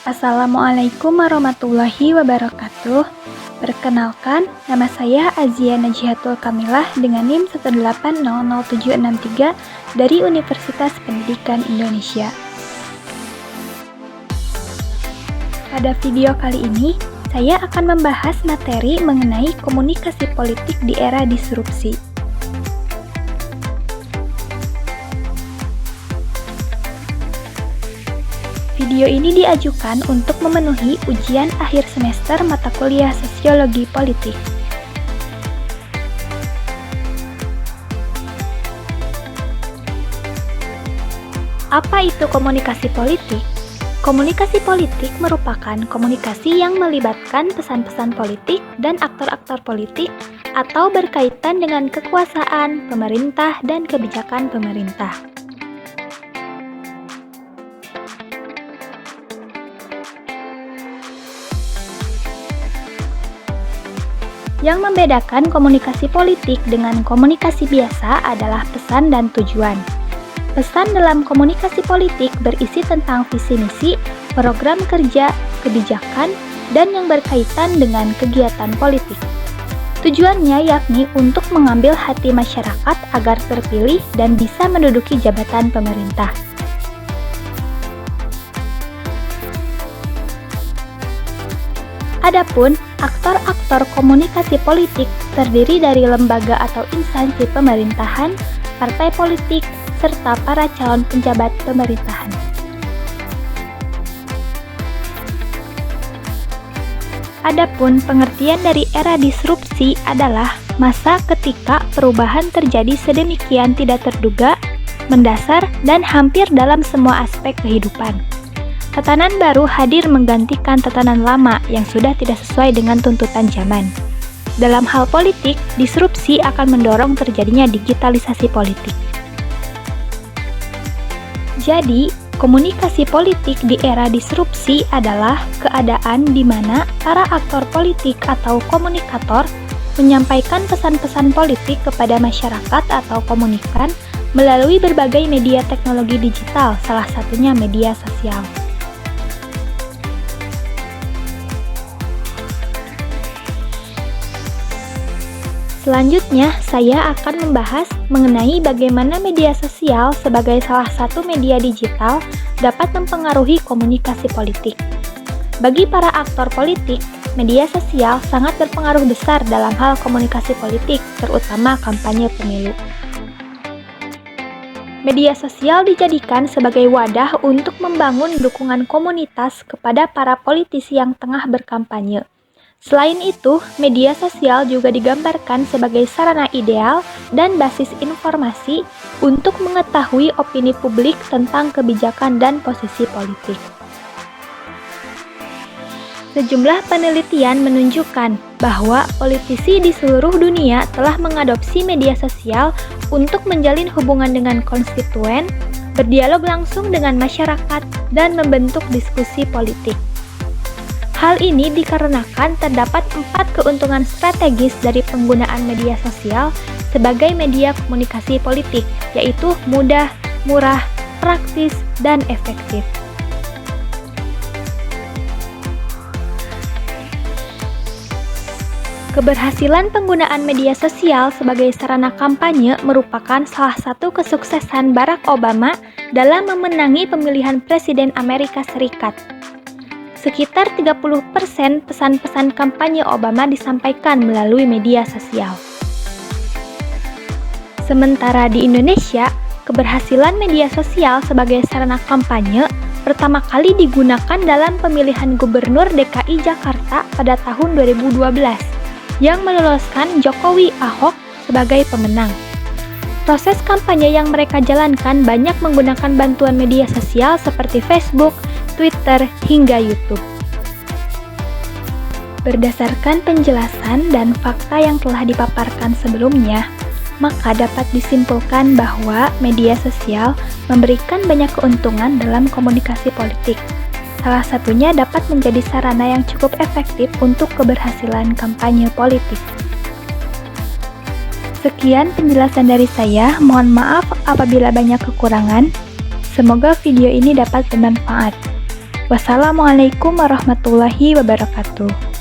Assalamualaikum warahmatullahi wabarakatuh. Perkenalkan, nama saya Azia Najihatul Kamilah dengan NIM 1800763 dari Universitas Pendidikan Indonesia. Pada video kali ini, saya akan membahas materi mengenai komunikasi politik di era disrupsi. Video ini diajukan untuk memenuhi ujian akhir semester mata kuliah Sosiologi Politik. Apa itu komunikasi politik? Komunikasi politik merupakan komunikasi yang melibatkan pesan-pesan politik dan aktor-aktor politik atau berkaitan dengan kekuasaan, pemerintah, dan kebijakan pemerintah. Yang membedakan komunikasi politik dengan komunikasi biasa adalah pesan dan tujuan. Pesan dalam komunikasi politik berisi tentang visi misi, program kerja, kebijakan, dan yang berkaitan dengan kegiatan politik. Tujuannya yakni untuk mengambil hati masyarakat agar terpilih dan bisa menduduki jabatan pemerintah. Adapun aktor-aktor komunikasi politik terdiri dari lembaga atau instansi pemerintahan, partai politik, serta para calon penjabat pemerintahan. Adapun pengertian dari era disrupsi adalah masa ketika perubahan terjadi sedemikian tidak terduga, mendasar, dan hampir dalam semua aspek kehidupan. Tatanan baru hadir menggantikan tatanan lama yang sudah tidak sesuai dengan tuntutan zaman. Dalam hal politik, disrupsi akan mendorong terjadinya digitalisasi politik. Jadi, komunikasi politik di era disrupsi adalah keadaan di mana para aktor politik atau komunikator menyampaikan pesan-pesan politik kepada masyarakat atau komunikan melalui berbagai media teknologi digital, salah satunya media sosial. Selanjutnya, saya akan membahas mengenai bagaimana media sosial sebagai salah satu media digital dapat mempengaruhi komunikasi politik. Bagi para aktor politik, media sosial sangat berpengaruh besar dalam hal komunikasi politik, terutama kampanye pemilu. Media sosial dijadikan sebagai wadah untuk membangun dukungan komunitas kepada para politisi yang tengah berkampanye. Selain itu, media sosial juga digambarkan sebagai sarana ideal dan basis informasi untuk mengetahui opini publik tentang kebijakan dan posisi politik. Sejumlah penelitian menunjukkan bahwa politisi di seluruh dunia telah mengadopsi media sosial untuk menjalin hubungan dengan konstituen, berdialog langsung dengan masyarakat, dan membentuk diskusi politik. Hal ini dikarenakan terdapat 4 keuntungan strategis dari penggunaan media sosial sebagai media komunikasi politik, yaitu mudah, murah, praktis, dan efektif. Keberhasilan penggunaan media sosial sebagai sarana kampanye merupakan salah satu kesuksesan Barack Obama dalam memenangi pemilihan Presiden Amerika Serikat. Sekitar 30% pesan-pesan kampanye Obama disampaikan melalui media sosial. Sementara di Indonesia, keberhasilan media sosial sebagai sarana kampanye pertama kali digunakan dalam pemilihan Gubernur DKI Jakarta pada tahun 2012 yang meloloskan Jokowi Ahok sebagai pemenang. Proses kampanye yang mereka jalankan banyak menggunakan bantuan media sosial seperti Facebook, Twitter, hingga YouTube. Berdasarkan penjelasan dan fakta yang telah dipaparkan sebelumnya, maka dapat disimpulkan bahwa media sosial memberikan banyak keuntungan dalam komunikasi politik. Salah satunya dapat menjadi sarana yang cukup efektif untuk keberhasilan kampanye politik. Sekian penjelasan dari saya, mohon maaf apabila banyak kekurangan. Semoga video ini dapat bermanfaat. Wassalamualaikum warahmatullahi wabarakatuh.